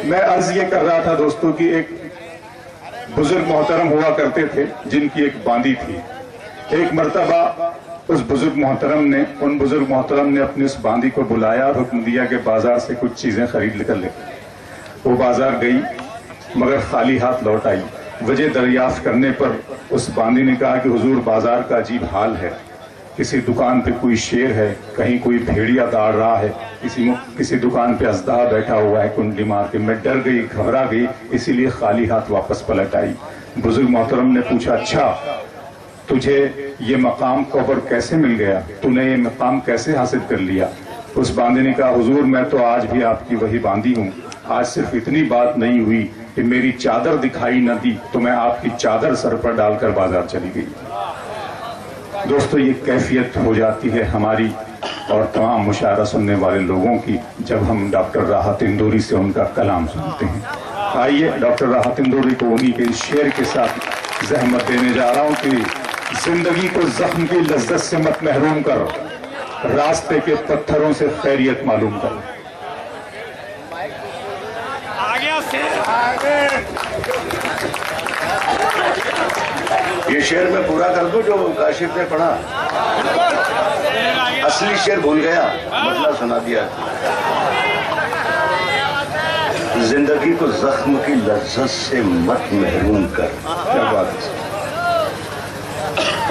मैं अर्ज ये कर रहा था दोस्तों कि एक बुजुर्ग मोहतरम हुआ करते थे जिनकी एक बांदी थी। एक मर्तबा उन बुजुर्ग मोहतरम ने अपनी उस बांदी को बुलाया और हुक्म दिया कि बाजार से कुछ चीजें खरीद कर ले। वो बाजार गई मगर खाली हाथ लौट आई। वजह दरियाफ्त करने पर उस बांदी ने कहा कि हुजूर, बाजार का अजीब हाल है, किसी दुकान पे कोई शेर है, कहीं कोई भेड़िया दाड़ रहा है, किसी दुकान पे अजदा बैठा हुआ है कुंडली मार के। मैं डर गई, घबरा गई, इसीलिए खाली हाथ वापस पलट आई। बुजुर्ग मोहतरम ने पूछा, अच्छा तुझे ये मकाम कबर कैसे मिल गया, तूने ये मकाम कैसे हासिल कर लिया? उस बांदी ने कहा, हुजूर मैं तो आज भी आपकी वही बांदी हूँ। आज सिर्फ इतनी बात नहीं हुई कि मेरी चादर दिखाई न दी तो मैं आपकी चादर सर पर डालकर बाजार चली गई। दोस्तों, ये कैफियत हो जाती है हमारी और तमाम मुशायरा सुनने वाले लोगों की जब हम डॉक्टर राहत इंदौरी से उनका कलाम सुनते हैं। आइए डॉक्टर राहत इंदौरी को उन्हीं के शेर के साथ जहमत देने जा रहा हूं कि जिंदगी को जख्म की लज्जत से मत महरूम कर, रास्ते के पत्थरों से खैरियत मालूम कर। ये शेर मैं पूरा कर दूं जो काशिफ ने पढ़ा। असली शेर भूल गया, मतलब सुना दिया। जिंदगी को जख्म की लज्जत से मत महरूम कर। क्या बात है।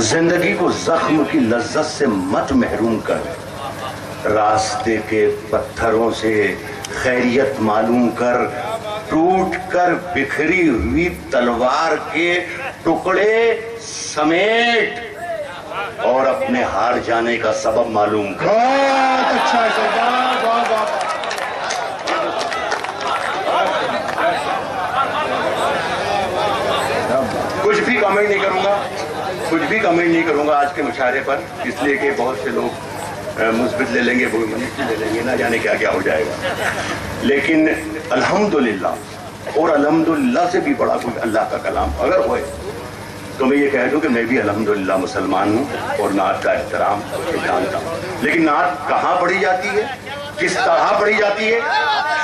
जिंदगी को जख्म की लज्जत से मत महरूम कर, रास्ते के पत्थरों से खैरियत मालूम कर। टूट कर बिखरी हुई तलवार के टुकड़े समेट और अपने हार जाने का सबब मालूम कर। बहुत अच्छा है, बहुत कुछ भी कमेंट नहीं करूंगा आज के मुशायरे पर, इसलिए कि बहुत से लोग मुस्बित ले लेंगे, वो ले लेंगे, ना जाने क्या क्या हो जाएगा। लेकिन अल्हम्दुलिल्लाह, और अल्हम्दुलिल्लाह से भी बड़ा कोई अल्लाह का कलाम अगर होए तो मैं ये कह दूं कि मैं भी अल्हम्दुलिल्लाह मुसलमान हूँ और नात का एहतराम जानता हूँ। लेकिन नात कहाँ पढ़ी जाती है, किस तरह पढ़ी जाती है,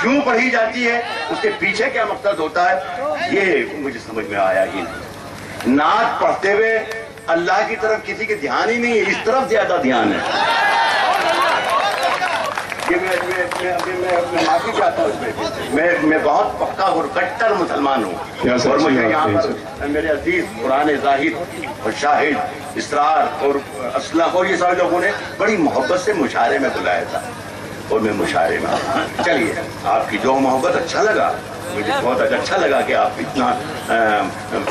क्यों पढ़ी जाती है, उसके पीछे क्या मकसद होता है, ये मुझे समझ में आया ही नहीं। नात पढ़ते हुए अल्लाह की तरफ किसी के ध्यान ही नहीं है, इस तरफ ज्यादा ध्यान है। ये मैं माफी चाहता हूँ इसमें। मैं बहुत पक्का और कट्टर मुसलमान हूँ और मुझे यहाँ पर मेरे अजीज पुराने जाहिद और शाहिद इसरार और असलह और ये सारे लोगों ने बड़ी मोहब्बत से मुशायरे में बुलाया था और मैं मुशायरे में। चलिए, आपकी जो मोहब्बत अच्छा लगा, मुझे बहुत अच्छा लगा कि आप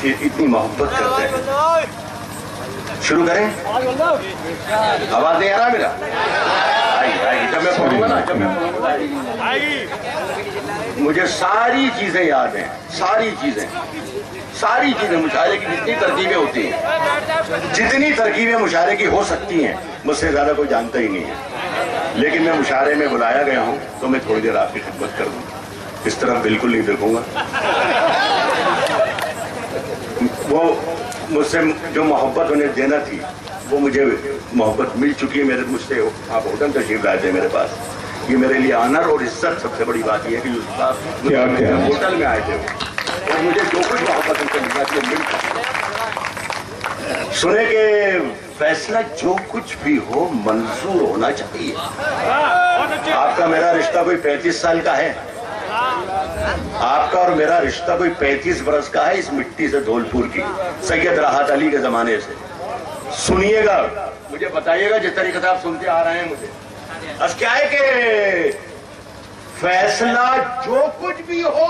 इतनी मोहब्बत करते हैं। शुरू करें? आवाज नहीं आ रहा मेरा? आएगी जब मैं पढ़ूंगा ना, जब मैं पढ़ूंगा आएगी। मुझे सारी चीजें याद हैं, सारी चीजें मुशायरे की जितनी तरकीबें होती हैं, जितनी तरकीबें मुशायरे की हो सकती हैं, मुझसे ज्यादा कोई जानता ही नहीं है। लेकिन मैं मुशायरे में बुलाया गया हूं तो मैं थोड़ी देर आपकी खिदमत कर दूंगा। इस तरफ बिल्कुल नहीं देखूंगा। वो मुझसे जो मोहब्बत उन्हें देना थी वो मुझे मोहब्बत मिल चुकी है। मुझसे आप होटल तशरीफ लाए थे मेरे पास। ये मेरे लिए ऑनर और इज्जत, सबसे बड़ी बात यह है कि होटल में आए थे और मुझे जो कुछ मोहब्बत उनसे मिलना चाहिए मिल चुकी। सुने के फैसला जो कुछ भी हो मंजूर होना चाहिए। आपका मेरा रिश्ता कोई 35 साल का है, आपका और मेरा रिश्ता कोई 35 बरस का है, इस मिट्टी से धौलपुर की सैयद राहत अली के जमाने से। सुनिएगा, मुझे बताइएगा जिस तरीके से आप सुनते आ रहे हैं। मुझे बस क्या है कि फैसला जो कुछ भी हो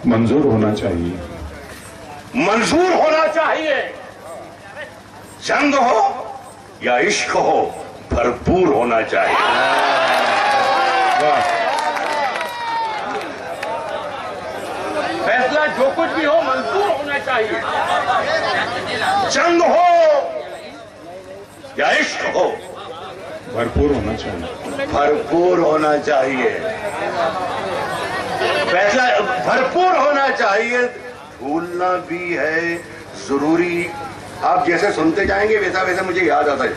मंजूर होना चाहिए, मंजूर होना चाहिए। जंग हो या इश्क हो, भरपूर होना चाहिए। फैसला जो कुछ भी हो मंजूर होना चाहिए। जंग हो या इश्क हो, भरपूर होना चाहिए, भरपूर होना चाहिए। फैसला भरपूर होना चाहिए। भूलना भी है जरूरी। आप जैसे सुनते जाएंगे वैसा वैसा मुझे याद आता है।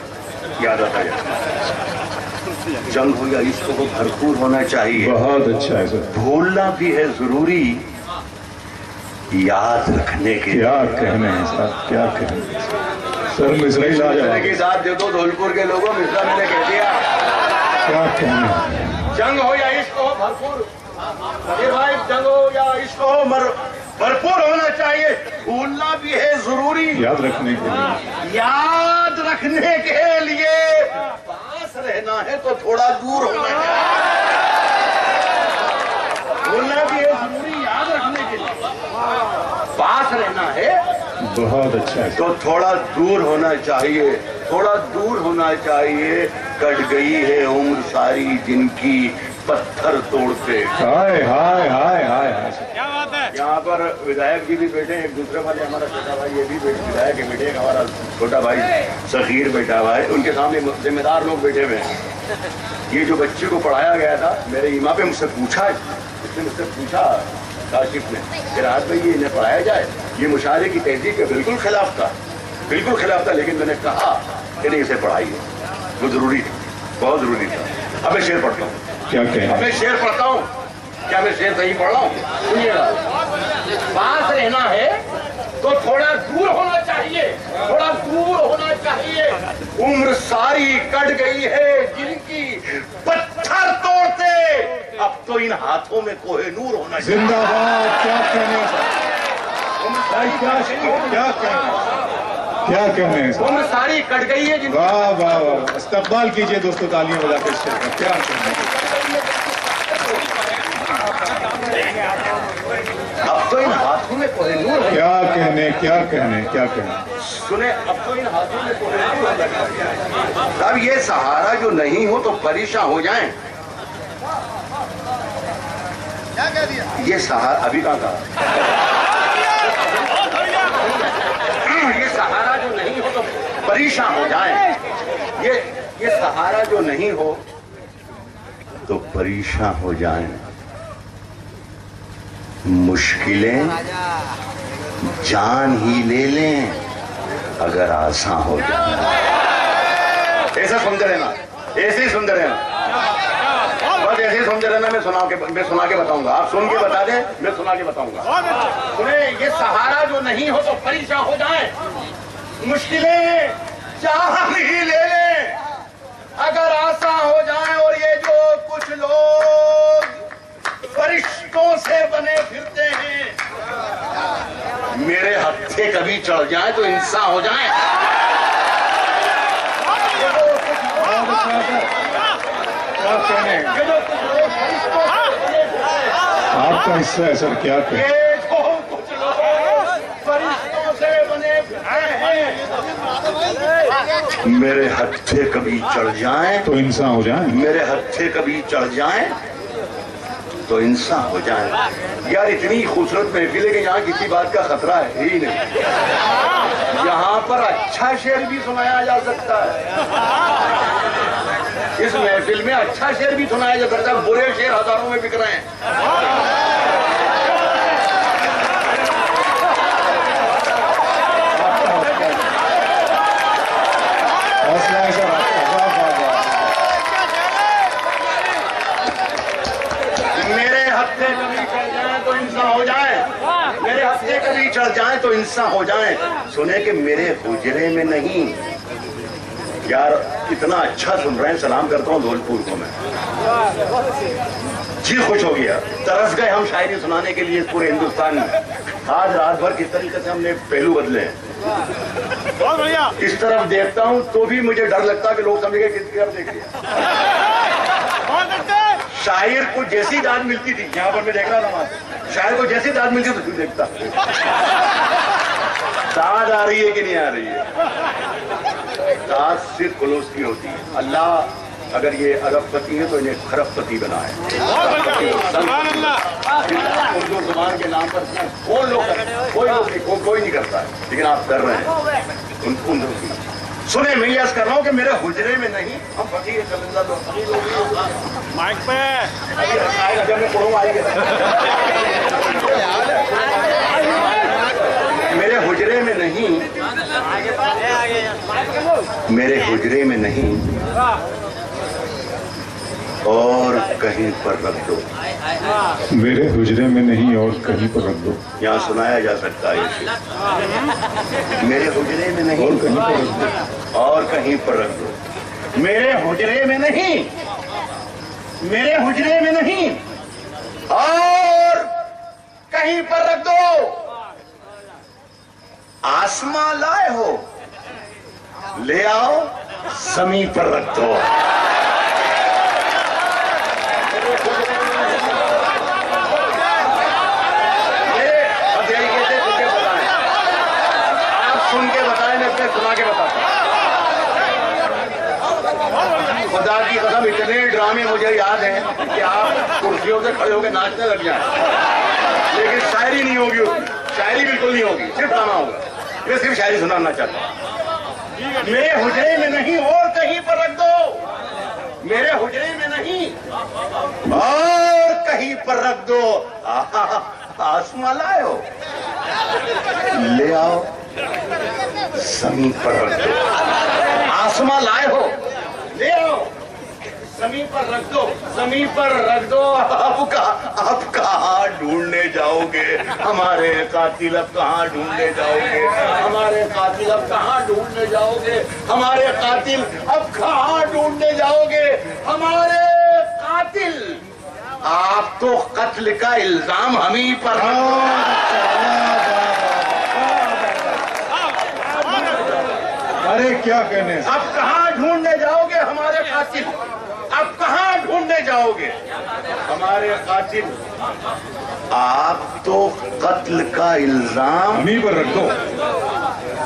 जंग हो या इश्क हो भरपूर होना चाहिए। बहुत अच्छा है सर। भूलना भी है जरूरी, याद रखने के। क्या कहने हैं सर, क्या कहने सर। मिश्रा ही लाजवाब के साथ देखो धौलपुर के लोगों, मिश्रा मैंने कह दिया। क्या कहने, जंग हो या इश्क हो भरपूर, अरे भाई जंग हो या इश्क हो भरपूर होना चाहिए। भूलना भी है जरूरी, याद रखने के लिए। याद रखने के लिए पास रहना है तो थोड़ा दूर होना चाहिए। भूलना भी है जरूरी, याद रखने के लिए पास रहना है। बहुत अच्छा है तो थोड़ा दूर होना चाहिए, थोड़ा दूर होना चाहिए। कट गई है उम्र सारी जिनकी पत्थर तोड़ते। हाय हाय हाय हाय हाय। क्या बात है। यहाँ पर विधायक जी भी बैठे हैं, एक दूसरे वाले हमारा छोटा भाई ये भी विधायक है, बैठे हमारा छोटा भाई सखीर बैठा हुआ है, उनके सामने जिम्मेदार लोग बैठे हुए हैं। ये जो बच्चे को पढ़ाया गया था, मेरे इमाम पे मुझसे पूछा, इसने मुझसे पूछा काशिफ ने कि राहत भाई ये इन्हें पढ़ाया जाए, ये मुशाहरे की तहजीब के बिल्कुल खिलाफ था, बिल्कुल खिलाफ था, लेकिन मैंने कहा कि नहीं इसे पढ़ाइए, वो जरूरी था, बहुत जरूरी था। अब मैं शेर पढ़ता हूँ। क्या कहना, मैं शेर पढ़ता हूँ, क्या मैं शेर सही पढ़ रहा हूँ? सुनिएगा। पास रहना है तो थोड़ा दूर होना चाहिए, थोड़ा दूर होना चाहिए। उम्र सारी कट गई है जिनकी पत्थर तोड़ते, अब तो इन हाथों में कोहिनूर होना चाहिए। जिंदाबाद। क्या कहने, क्या कहने हैं। उम्र सारी कट गई है जिनकी। वाह वाह वाह, इस्तकबाल कीजिए दोस्तों, तालियां बजाकर इस शेर का। क्या कहने, अब तो इन हाथों में कोहिनूर है। क्या कहने, क्या कहने, क्या कहने। सुने, अब तो इन हाथों में कोहिनूर है। अब ये सहारा जो नहीं हो तो परेशान हो जाएं। ये सहारा अभी कहाँ कहा, ये सहारा जो नहीं हो तो परेशान हो जाएं। ये सहारा जो नहीं हो तो परेशान हो जाएं। मुश्किलें जान ही ले लें अगर आसान हो जाए। ऐसा समझ लेना, ऐसे ही समझ लेना, बस ऐसे ही समझ लेना। मैं सुना के बताऊंगा, आप सुन के बता दें, मैं सुना के बताऊंगा। सुने, ये सहारा जो नहीं हो तो परेशान हो जाए। मुश्किलें जान ही ले लें अगर आसान हो जाए। और ये जो कुछ लोग फरिश्तों से बने फिरते हैं, मेरे हत्थे कभी चढ़ जाए तो इंसान हो जाए। क्या कहने, आपका हिस्सा है सर। क्या कहने, ये जो कुछ लोग फरिश्तों से बने फिरते हैं, मेरे हत्थे कभी चढ़ जाए तो इंसान हो जाए। मेरे हत्थे कभी चढ़ जाए तो इंसान हो जाए। यार इतनी खूबसूरत महफिल है कि यहाँ किसी बात का खतरा है ही नहीं। यहाँ पर अच्छा शेर भी सुनाया जा सकता है, इस महफिल में अच्छा शेर भी सुनाया जा सकता है। बुरे शेर हजारों में बिक रहे हैं। हौसला है सर आपका। मेरे हत्थे कभी चढ़ जाए तो इंसान हो जाए, मेरे हत्थे कभी चढ़ जाए तो इंसान हो जाए। सुने कि मेरे हुजरे में नहीं। यार इतना अच्छा सुन रहे हैं, सलाम करता हूँ धौलपुर को मैं, जी खुश हो गया। तरस गए हम शायरी सुनाने के लिए पूरे हिंदुस्तान में। आज रात भर किस तरीके से हमने पहलू बदले हैं। बहुत बढ़िया। इस तरफ देखता हूँ तो भी मुझे डर लगता है कि लोग समझेंगे किस तरफ देख लिया। शायर को जैसी दाद मिलती थी, यहाँ पर मैं देख रहा था, शायर को जैसी दाद मिलती तो देखता दाद आ रही है कि नहीं आ रही है। दाद सिर्फ खुलूस की होती है। अल्लाह अगर ये अरबपति है तो इन्हें खरबपति बनाए। उर्दू जुबान के नाम पर कोई नहीं करता है, लेकिन आप कर रहे हैं। सुने, मैं यस कर रहा हूँ कि मेरे हुजरे में नहीं, हम फकीर कलंदर लोग माइक पे आएगा जब मैं पढ़ूंगा मेरे हुजरे में नहीं, मेरे हुजरे में नहीं और कहीं पर रख दो। मेरे हुजरे में नहीं और कहीं पर रख दो। यहाँ सुनाया जा सकता है इसे। मेरे हुजरे में नहीं और कहीं पर रख दो। और कहीं पर रख दो। मेरे हुजरे में नहीं, मेरे हुजरे में नहीं और कहीं पर रख दो। आसमां लाए हो, ले आओ, जमीन पर रख दो। सुन के बताए, मैं सुना के बताता हूं। खुदा की कसम इतने ड्रामे मुझे याद हैं कि आप कुर्सियों से खड़े होकर नाचने लग जाए, लेकिन शायरी नहीं होगी उसमें। शायरी बिल्कुल नहीं होगी, सिर्फ ड्रामा होगा। मैं सिर्फ शायरी सुनाना चाहता हूँ। मेरे हुजरे में नहीं और कहीं पर रख दो। मेरे हुजरे में नहीं और कहीं पर रख दो। आसमां लाए हो, ले आओ, जमीन पर रख दो। आसमां लाए हो, ले आओ, जमीन पर रख दो। जमीन पर रख दो। आप कहाँ ढूंढने जाओगे हमारे कातिल? अब कहाँ ढूंढने जाओगे हमारे कातिल? अब कहाँ ढूंढने जाओगे हमारे कातिल? अब कहाँ ढूंढने जाओगे हमारे कातिल? आप तो कत्ल का इल्जाम हम ही पर। अरे क्या कहने। अब कहाँ ढूंढने जाओगे हमारे कातिल? अब कहाँ ढूंढने जाओगे हमारे कातिल? आप तो कत्ल का इल्जाम हम ही पर रख दो।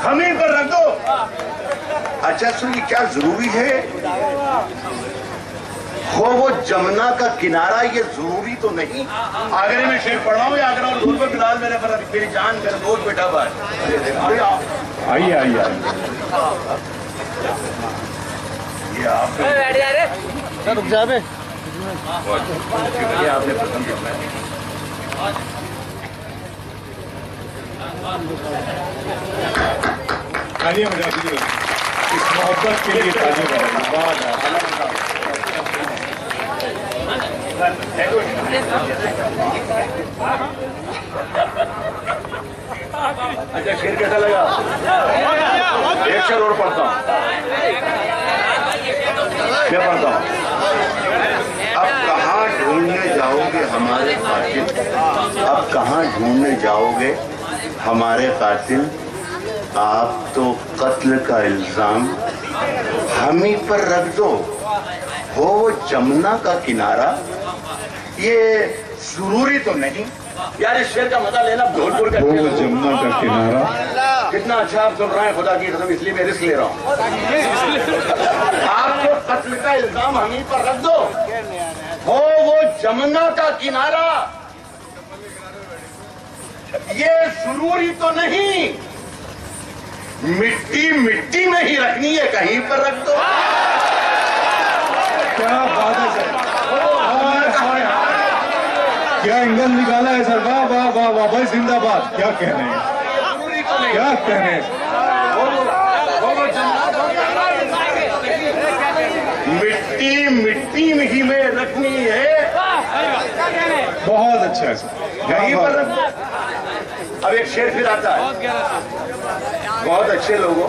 हम ही पर रख दो। अच्छा सुनिए, क्या जरूरी है हो वो जमुना का किनारा? ये जरूरी तो नहीं। आगरे में शेर पढ़ा हूँ या आगरा और दूर पर फिलहाल मेरे पर मेरी जान मेरा दोस्त बैठा हुआ है। आइए आइए आइए। ये आपने रुक जा बे। ये आपने पसंद किया। तालियां बजा दीजिए इस मोहब्बत के लिए। तालियां बजाइए। अच्छा शेर कैसा लगा? एक शेर और पढ़ता हूँ। क्या पढ़ता हूँ? अब कहाँ ढूंढने जाओगे हमारे कातिल? अब कहाँ ढूंढने जाओगे हमारे कातिल? आप तो कत्ल का इल्जाम हम ही पर रख दो। हो वो जमुना का किनारा, ये जरूरी तो नहीं। यार इस शेर का मजा लेना धौलपुर का। वो जमुना का किनारा। कितना अच्छा आप सुन रहे हैं, खुदा की कसम, इसलिए मैं रिस्क ले रहा हूँ। आपको कत्ल का इल्जाम हम ही पर रख दो। हो वो जमुना का किनारा, ये जरूरी तो नहीं। मिट्टी मिट्टी में ही रखनी है, कहीं पर रख दो। क्या बात है सर, क्या एंगल निकाला है सर। वाह वाह वाह वाह भाई, जिंदाबाद। क्या कहने हैं, क्या कहने हैं। मिट्टी मिट्टी में ही में रखनी है। बहुत अच्छा है सर। कहीं पर रख दो। अब एक शेर फिर आता है। बहुत अच्छे लोगों,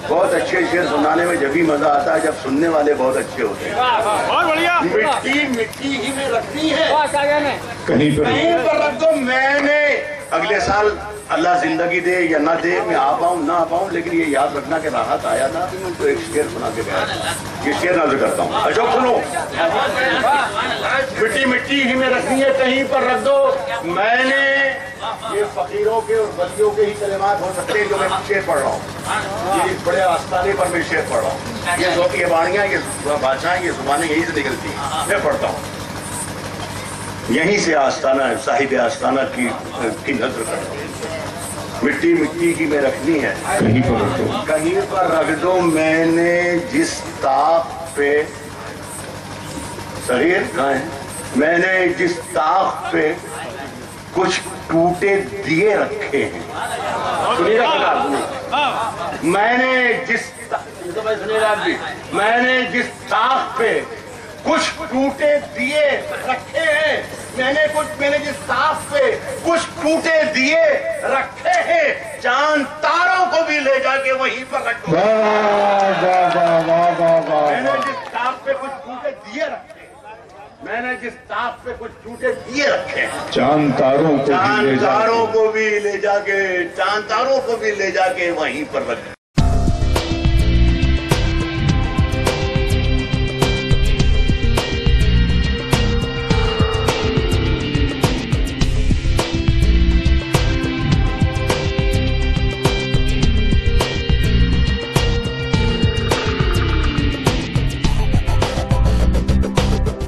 बहुत अच्छे शेर सुनाने में जब भी मजा आता है जब सुनने वाले बहुत अच्छे होते हैं। बहुत बढ़िया। मिट्टी मिट्टी ही में रखनी है, कहीं पर रख दो। मैंने अगले साल अल्लाह जिंदगी दे या ना दे, मैं आ पाऊँ ना आ पाऊँ, लेकिन ये याद रखना कि राहत आया था तो एक शेर सुना के गया। ये शेर नजर करता हूँ। अशोक सुनो। मिट्टी मिट्टी ही में रखनी है, कहीं पर रख दो। मैंने ये फकीरों के और बलियों के ही कलिमात हो सकते हैं जो मैं शेर पढ़ रहा हूँ। ये बड़े आस्थाने पर मैं शेर पढ़ रहा हूँ। ये बाणियाँ, ये बादशाहें, ये जुबानें यहीं से निकलती हैं। मैं पढ़ता हूँ यहीं से। आस्थाना साहिब आस्थाना की नजर करता हूँ। मिट्टी मिट्टी की में रखनी है, कहीं पर रख दो। कहीं पर रख दो। मैंने जिस ताक पे शरीर कहाँ है, मैंने जिस ताक पे कुछ टूटे दिए रखे हैं। सुनिएगा, मैंने जिस ताक पे कुछ टूटे दिए रखे हैं, मैंने जिस ताक पे कुछ टूटे दिए रखे हैं, चांद तारों को भी ले जाके वहीं पर रख दो। मैंने जिस ताक पे कुछ टूटे दिए रखे, मैंने जिस ताक पे कुछ टूटे दिए रखे हैं, चांद तारों को भी ले जाके चांद तारों को भी ले जाके वहीं पर रख